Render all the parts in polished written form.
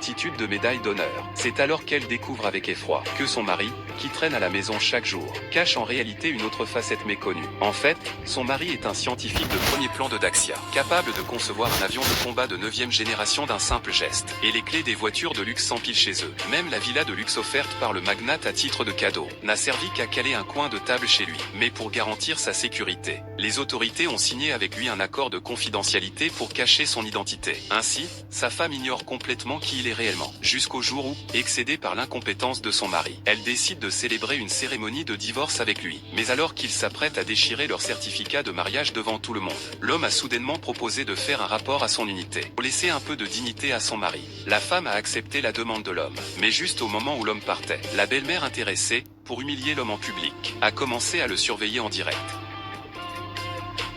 certitude de médaille d'honneur. C'est alors qu'elle découvre avec effroi que son mari, qui traîne à la maison chaque jour, cache en réalité une autre facette méconnue. En fait, son mari est un scientifique de premier plan de Daxia, capable de concevoir un avion de combat de 9e génération d'un simple geste. Et les clés des voitures de luxe s'empilent chez eux. Même la villa de luxe offerte par le magnate à titre de cadeau n'a servi qu'à caler un coin de table chez lui. Mais pour garantir sa sécurité, les autorités ont signé avec lui un accord de confidentialité pour cacher son identité. Ainsi, sa femme ignore complètement qui il est réellement. Jusqu'au jour où, excédée par l'incompétence de son mari, elle décide de célébrer une cérémonie de divorce avec lui. Mais alors qu'ils s'apprêtent à déchirer leur certificat de mariage devant tout le monde, l'homme a soudainement proposé de faire un rapport à son unité, pour laisser un peu de dignité à son mari. La femme a accepté la demande de l'homme. Mais juste au moment où l'homme partait, la belle-mère intéressée, pour humilier l'homme en public, a commencé à le surveiller en direct.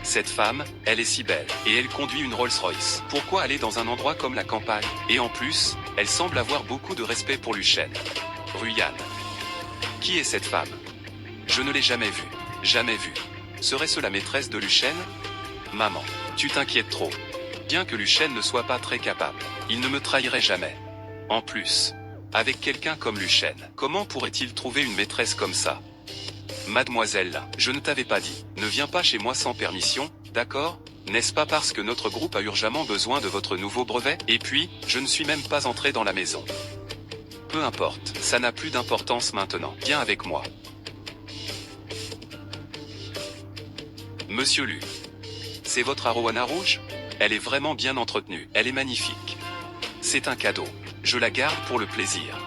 Cette femme, elle est si belle, et elle conduit une Rolls-Royce. Pourquoi aller dans un endroit comme la campagne? Et en plus, elle semble avoir beaucoup de respect pour Lucien. Ruyan. Qui est cette femme? Je ne l'ai jamais vue. Jamais vue. Serait-ce la maîtresse de Lucien? Maman, tu t'inquiètes trop. Bien que Lucien ne soit pas très capable, il ne me trahirait jamais. En plus, avec quelqu'un comme Lucien, comment pourrait-il trouver une maîtresse comme ça? Mademoiselle, je ne t'avais pas dit, ne viens pas chez moi sans permission, d'accord? N'est-ce pas parce que notre groupe a urgemment besoin de votre nouveau brevet? Et puis, je ne suis même pas entré dans la maison. Peu importe, ça n'a plus d'importance maintenant. Viens avec moi. Monsieur Lu. C'est votre arowana rouge? Elle est vraiment bien entretenue, elle est magnifique. C'est un cadeau. Je la garde pour le plaisir.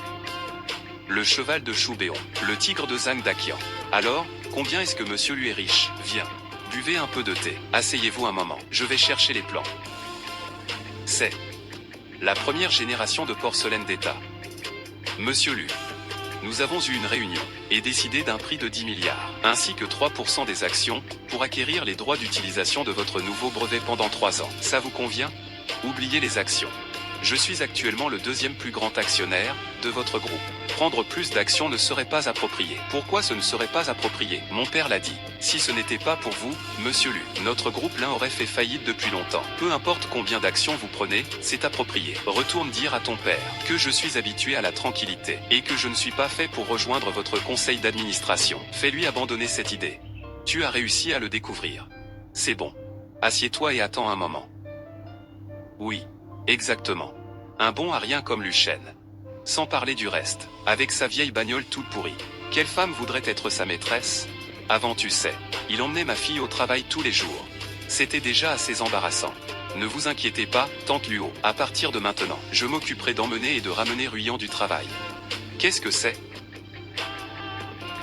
Le cheval de Choubéon, le tigre de Zhang Daqian. Alors, combien est-ce que monsieur Lu est riche? Viens. Buvez un peu de thé. Asseyez-vous un moment. Je vais chercher les plans. C'est la première génération de porcelaine d'État. Monsieur Lu. Nous avons eu une réunion et décidé d'un prix de 10 milliards, ainsi que 3% des actions, pour acquérir les droits d'utilisation de votre nouveau brevet pendant 3 ans. Ça vous convient? Oubliez les actions. Je suis actuellement le deuxième plus grand actionnaire de votre groupe. Prendre plus d'actions ne serait pas approprié. Pourquoi ce ne serait pas approprié? Mon père l'a dit. Si ce n'était pas pour vous, monsieur Lu, notre groupe l'un aurait fait faillite depuis longtemps. Peu importe combien d'actions vous prenez, c'est approprié. Retourne dire à ton père que je suis habitué à la tranquillité et que je ne suis pas fait pour rejoindre votre conseil d'administration. Fais-lui abandonner cette idée. Tu as réussi à le découvrir. C'est bon. Assieds-toi et attends un moment. Oui. Exactement. Un bon à rien comme Lucien. Sans parler du reste, avec sa vieille bagnole toute pourrie. Quelle femme voudrait être sa maîtresse? Avant tu sais, il emmenait ma fille au travail tous les jours. C'était déjà assez embarrassant. Ne vous inquiétez pas, tante Luo, à partir de maintenant, je m'occuperai d'emmener et de ramener Ruyan du travail. Qu'est-ce que c'est?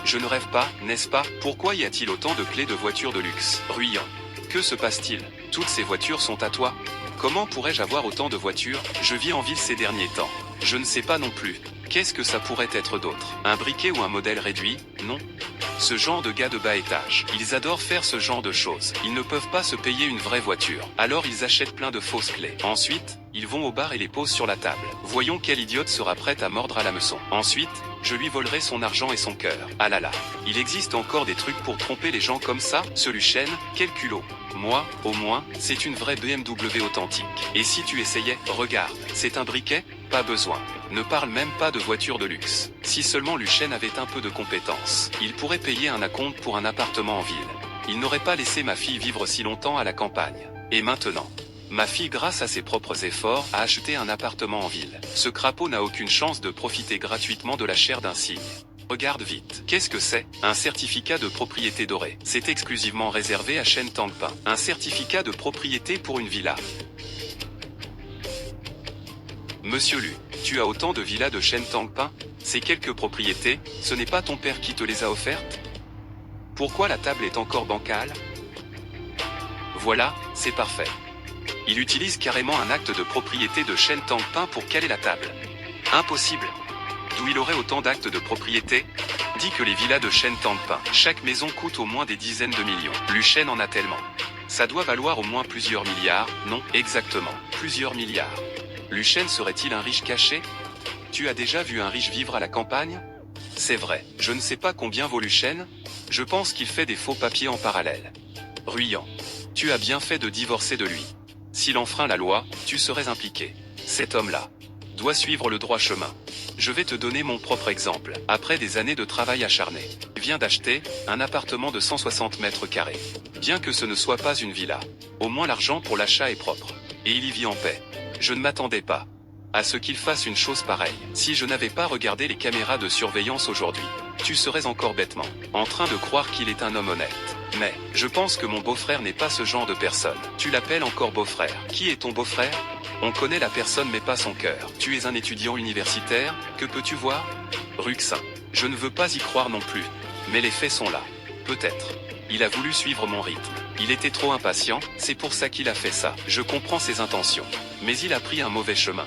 Je ne rêve pas, n'est-ce pas? Pourquoi y a-t-il autant de clés de voitures de luxe? Ruyan. Que se passe-t-il? Toutes ces voitures sont à toi? Comment pourrais-je avoir autant de voitures? Je vis en ville ces derniers temps. Je ne sais pas non plus. Qu'est-ce que ça pourrait être d'autre? Un briquet ou un modèle réduit? Non. Ce genre de gars de bas étage, ils adorent faire ce genre de choses. Ils ne peuvent pas se payer une vraie voiture. Alors ils achètent plein de fausses clés. Ensuite, ils vont au bar et les posent sur la table. Voyons quel idiote sera prêt à mordre à l'hameçon. Ensuite, je lui volerai son argent et son cœur. Ah là là. Il existe encore des trucs pour tromper les gens comme ça? Ce Lucien, quel culot. Moi, au moins, c'est une vraie BMW authentique. Et si tu essayais, regarde, c'est un briquet? Pas besoin. Ne parle même pas de voiture de luxe. Si seulement Lucien avait un peu de compétence, il pourrait payer un acompte pour un appartement en ville. Il n'aurait pas laissé ma fille vivre si longtemps à la campagne. Et maintenant, ma fille, grâce à ses propres efforts, a acheté un appartement en ville. Ce crapaud n'a aucune chance de profiter gratuitement de la chair d'un cygne. Regarde vite. Qu'est-ce que c'est? Un certificat de propriété doré. C'est exclusivement réservé à Shen Tangpin. Un certificat de propriété pour une villa. Monsieur Lu, tu as autant de villas de Shen Tangpin? Ces quelques propriétés, ce n'est pas ton père qui te les a offertes? Pourquoi la table est encore bancale? Voilà, c'est parfait. Il utilise carrément un acte de propriété de Shen Tangpin pour caler la table. Impossible. D'où il aurait autant d'actes de propriété? Dit que les villas de Shen Tangpin, chaque maison coûte au moins des dizaines de millions. Lucien en a tellement. Ça doit valoir au moins plusieurs milliards, non, exactement, plusieurs milliards. Lucien serait-il un riche caché? Tu as déjà vu un riche vivre à la campagne? C'est vrai, je ne sais pas combien vaut Lucien. Je pense qu'il fait des faux papiers en parallèle. Ruyan. Tu as bien fait de divorcer de lui. S'il enfreint la loi, tu serais impliqué. Cet homme-là. doit suivre le droit chemin. Je vais te donner mon propre exemple. Après des années de travail acharné, je viens d'acheter un appartement de 160 mètres carrés. Bien que ce ne soit pas une villa, au moins l'argent pour l'achat est propre. Et il y vit en paix. Je ne m'attendais pas à ce qu'il fasse une chose pareille. Si je n'avais pas regardé les caméras de surveillance aujourd'hui, tu serais encore bêtement en train de croire qu'il est un homme honnête. Mais, je pense que mon beau-frère n'est pas ce genre de personne. Tu l'appelles encore beau-frère. Qui est ton beau-frère? On connaît la personne mais pas son cœur. Tu es un étudiant universitaire, que peux-tu voir? Ruxin. Je ne veux pas y croire non plus. Mais les faits sont là. Peut-être. Il a voulu suivre mon rythme. Il était trop impatient, c'est pour ça qu'il a fait ça. Je comprends ses intentions. Mais il a pris un mauvais chemin.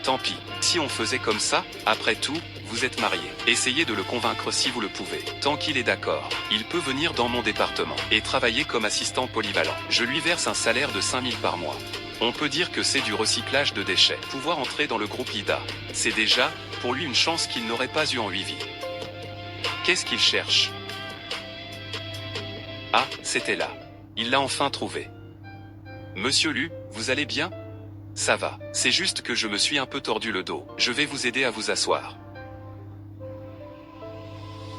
Tant pis. Si on faisait comme ça, après tout, vous êtes mariés. Essayez de le convaincre si vous le pouvez. Tant qu'il est d'accord, il peut venir dans mon département et travailler comme assistant polyvalent. Je lui verse un salaire de 5 000 par mois. On peut dire que c'est du recyclage de déchets. Pouvoir entrer dans le groupe IDA, c'est déjà, pour lui, une chance qu'il n'aurait pas eu en 8 vies. Qu'est-ce qu'il cherche? Ah, c'était là. Il l'a enfin trouvé. Monsieur Lu, vous allez bien? Ça va, c'est juste que je me suis un peu tordu le dos. Je vais vous aider à vous asseoir.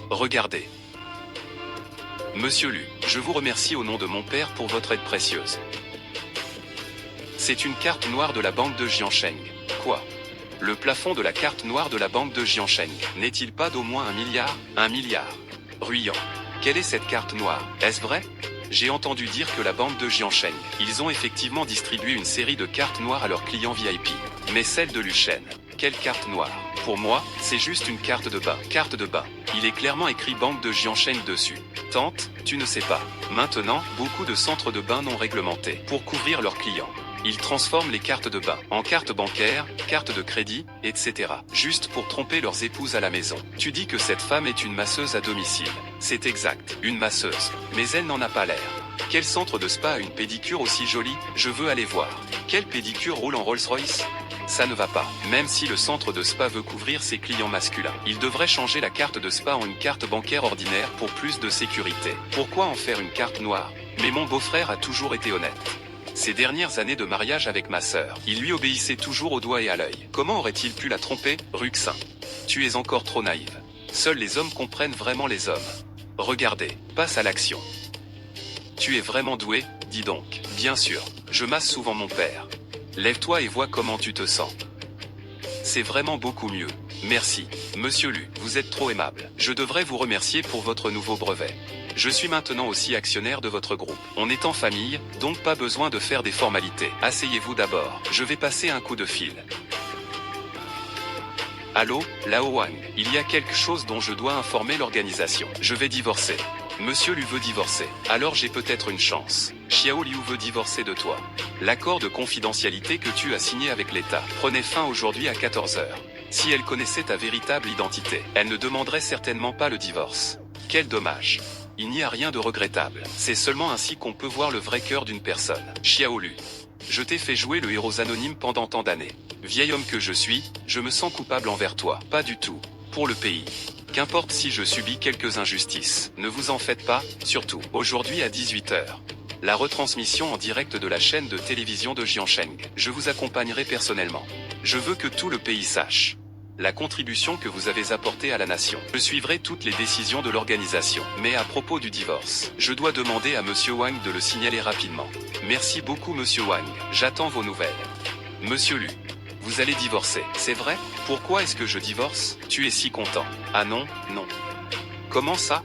Regardez. Monsieur Lu, je vous remercie au nom de mon père pour votre aide précieuse. C'est une carte noire de la banque de Jiansheng. Quoi? Le plafond de la carte noire de la banque de Jiansheng n'est-il pas d'au moins 1 milliard? 1 milliard. Ruyant. Quelle est cette carte noire? Est-ce vrai? J'ai entendu dire que la banque de Jiansheng, ils ont effectivement distribué une série de cartes noires à leurs clients VIP. Mais celle de Luchen, quelle carte noire? Pour moi, c'est juste une carte de bain. Carte de bain. Il est clairement écrit banque de Jiansheng dessus. Tante, tu ne sais pas. Maintenant, beaucoup de centres de bain non réglementés pour couvrir leurs clients. Ils transforment les cartes de bain en cartes bancaires, cartes de crédit, etc. Juste pour tromper leurs épouses à la maison. Tu dis que cette femme est une masseuse à domicile. C'est exact, une masseuse. Mais elle n'en a pas l'air. Quel centre de spa a une pédicure aussi jolie? Je veux aller voir. Quelle pédicure roule en Rolls-Royce? Ça ne va pas. Même si le centre de spa veut couvrir ses clients masculins, il devrait changer la carte de spa en une carte bancaire ordinaire pour plus de sécurité. Pourquoi en faire une carte noire? Mais mon beau-frère a toujours été honnête. Ces dernières années de mariage avec ma sœur, il lui obéissait toujours au doigt et à l'œil. Comment aurait-il pu la tromper? Ruxin. Tu es encore trop naïve. Seuls les hommes comprennent vraiment les hommes. Regardez, passe à l'action. Tu es vraiment doué, dis donc. Bien sûr, je masse souvent mon père. Lève-toi et vois comment tu te sens. C'est vraiment beaucoup mieux. Merci, Monsieur Lu, vous êtes trop aimable. Je devrais vous remercier pour votre nouveau brevet. Je suis maintenant aussi actionnaire de votre groupe. On est en famille, donc pas besoin de faire des formalités. Asseyez-vous d'abord. Je vais passer un coup de fil. Allô, Lao Wang, il y a quelque chose dont je dois informer l'organisation. Je vais divorcer. Monsieur Liu veut divorcer. Alors j'ai peut-être une chance. Xiao Liu veut divorcer de toi. L'accord de confidentialité que tu as signé avec l'État prenait fin aujourd'hui à 14 h. Si elle connaissait ta véritable identité, elle ne demanderait certainement pas le divorce. Quel dommage. Il n'y a rien de regrettable. C'est seulement ainsi qu'on peut voir le vrai cœur d'une personne. Xiao Lu. Je t'ai fait jouer le héros anonyme pendant tant d'années. Vieil homme que je suis, je me sens coupable envers toi. Pas du tout. Pour le pays. Qu'importe si je subis quelques injustices. Ne vous en faites pas, surtout. Aujourd'hui à 18 h. La retransmission en direct de la chaîne de télévision de Jiansheng. Je vous accompagnerai personnellement. Je veux que tout le pays sache la contribution que vous avez apportée à la nation. Je suivrai toutes les décisions de l'organisation. Mais à propos du divorce, je dois demander à Monsieur Wang de le signaler rapidement. Merci beaucoup Monsieur Wang, j'attends vos nouvelles. Monsieur Lu, vous allez divorcer, c'est vrai? Pourquoi est-ce que je divorce? Tu es si content. Ah non, non. Comment ça?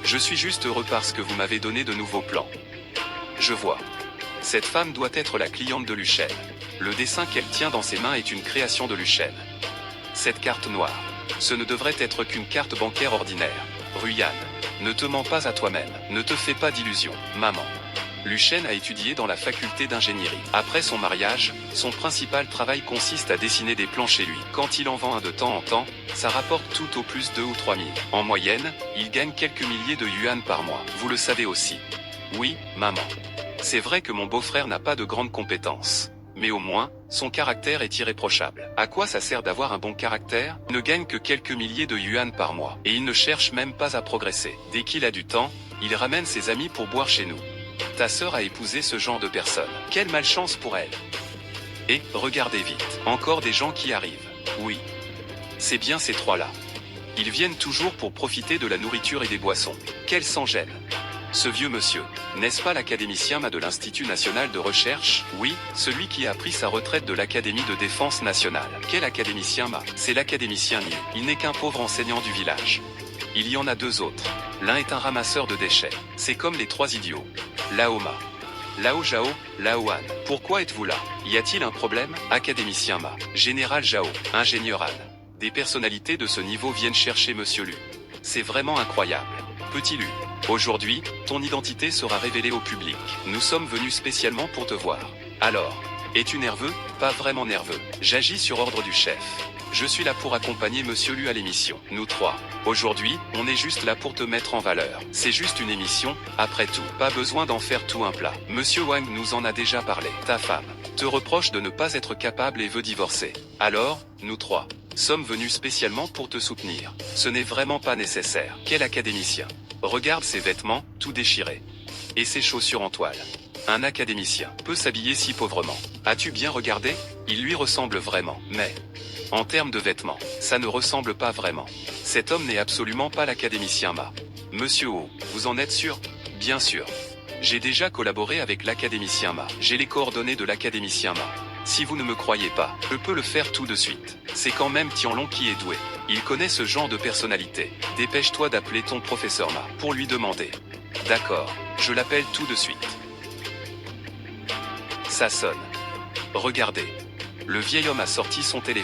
Je suis juste heureux parce que vous m'avez donné de nouveaux plans. Je vois. Cette femme doit être la cliente de Luchen. Le dessin qu'elle tient dans ses mains est une création de Luchen. Cette carte noire, ce ne devrait être qu'une carte bancaire ordinaire. Ruyan, ne te mens pas à toi-même, ne te fais pas d'illusions, maman. Luchen a étudié dans la faculté d'ingénierie. Après son mariage, son principal travail consiste à dessiner des plans chez lui. Quand il en vend un de temps en temps, ça rapporte tout au plus 2 ou 3 000. En moyenne, il gagne quelques milliers de yuan par mois. Vous le savez aussi. Oui, maman. C'est vrai que mon beau-frère n'a pas de grandes compétences. Mais au moins, son caractère est irréprochable. À quoi ça sert d'avoir un bon caractère? Il ne gagne que quelques milliers de yuan par mois. Et il ne cherche même pas à progresser. Dès qu'il a du temps, il ramène ses amis pour boire chez nous. Ta sœur a épousé ce genre de personne. Quelle malchance pour elle. Et, regardez vite, encore des gens qui arrivent. Oui. C'est bien ces trois-là. Ils viennent toujours pour profiter de la nourriture et des boissons. Quel sans-gêne. Ce vieux monsieur, n'est-ce pas l'académicien de l'Institut National de Recherche? Oui, celui qui a pris sa retraite de l'Académie de Défense Nationale. Quel académicien? C'est l'académicien Niu. Il n'est qu'un pauvre enseignant du village. Il y en a deux autres. L'un est un ramasseur de déchets. C'est comme les trois idiots. Laoma. Lao Jao, Lao Han. Pourquoi êtes-vous là? Y a-t-il un problème? Académicien Ma. Général Jao, ingénieur Han. Des personnalités de ce niveau viennent chercher Monsieur Lu. C'est vraiment incroyable. Petit Lu. Aujourd'hui, ton identité sera révélée au public. Nous sommes venus spécialement pour te voir. Alors, es-tu nerveux? Pas vraiment nerveux. J'agis sur ordre du chef. Je suis là pour accompagner Monsieur Lu à l'émission. Nous trois. Aujourd'hui, on est juste là pour te mettre en valeur. C'est juste une émission, après tout. Pas besoin d'en faire tout un plat. Monsieur Wang nous en a déjà parlé. Ta femme te reproche de ne pas être capable et veut divorcer. Alors, nous trois sommes venus spécialement pour te soutenir. Ce n'est vraiment pas nécessaire. Quel académicien! Regarde ses vêtements, tout déchirés. Et ses chaussures en toile. Un académicien peut s'habiller si pauvrement. As-tu bien regardé? Il lui ressemble vraiment. Mais, en termes de vêtements, ça ne ressemble pas vraiment. Cet homme n'est absolument pas l'académicien Ma. Monsieur O, vous en êtes sûr? Bien sûr. J'ai déjà collaboré avec l'académicien Ma. J'ai les coordonnées de l'académicien Ma. Si vous ne me croyez pas, je peux le faire tout de suite. C'est quand même Tianlong qui est doué. Il connaît ce genre de personnalité. Dépêche-toi d'appeler ton professeur Ma pour lui demander. D'accord, je l'appelle tout de suite. Ça sonne. Regardez. Le vieil homme a sorti son téléphone.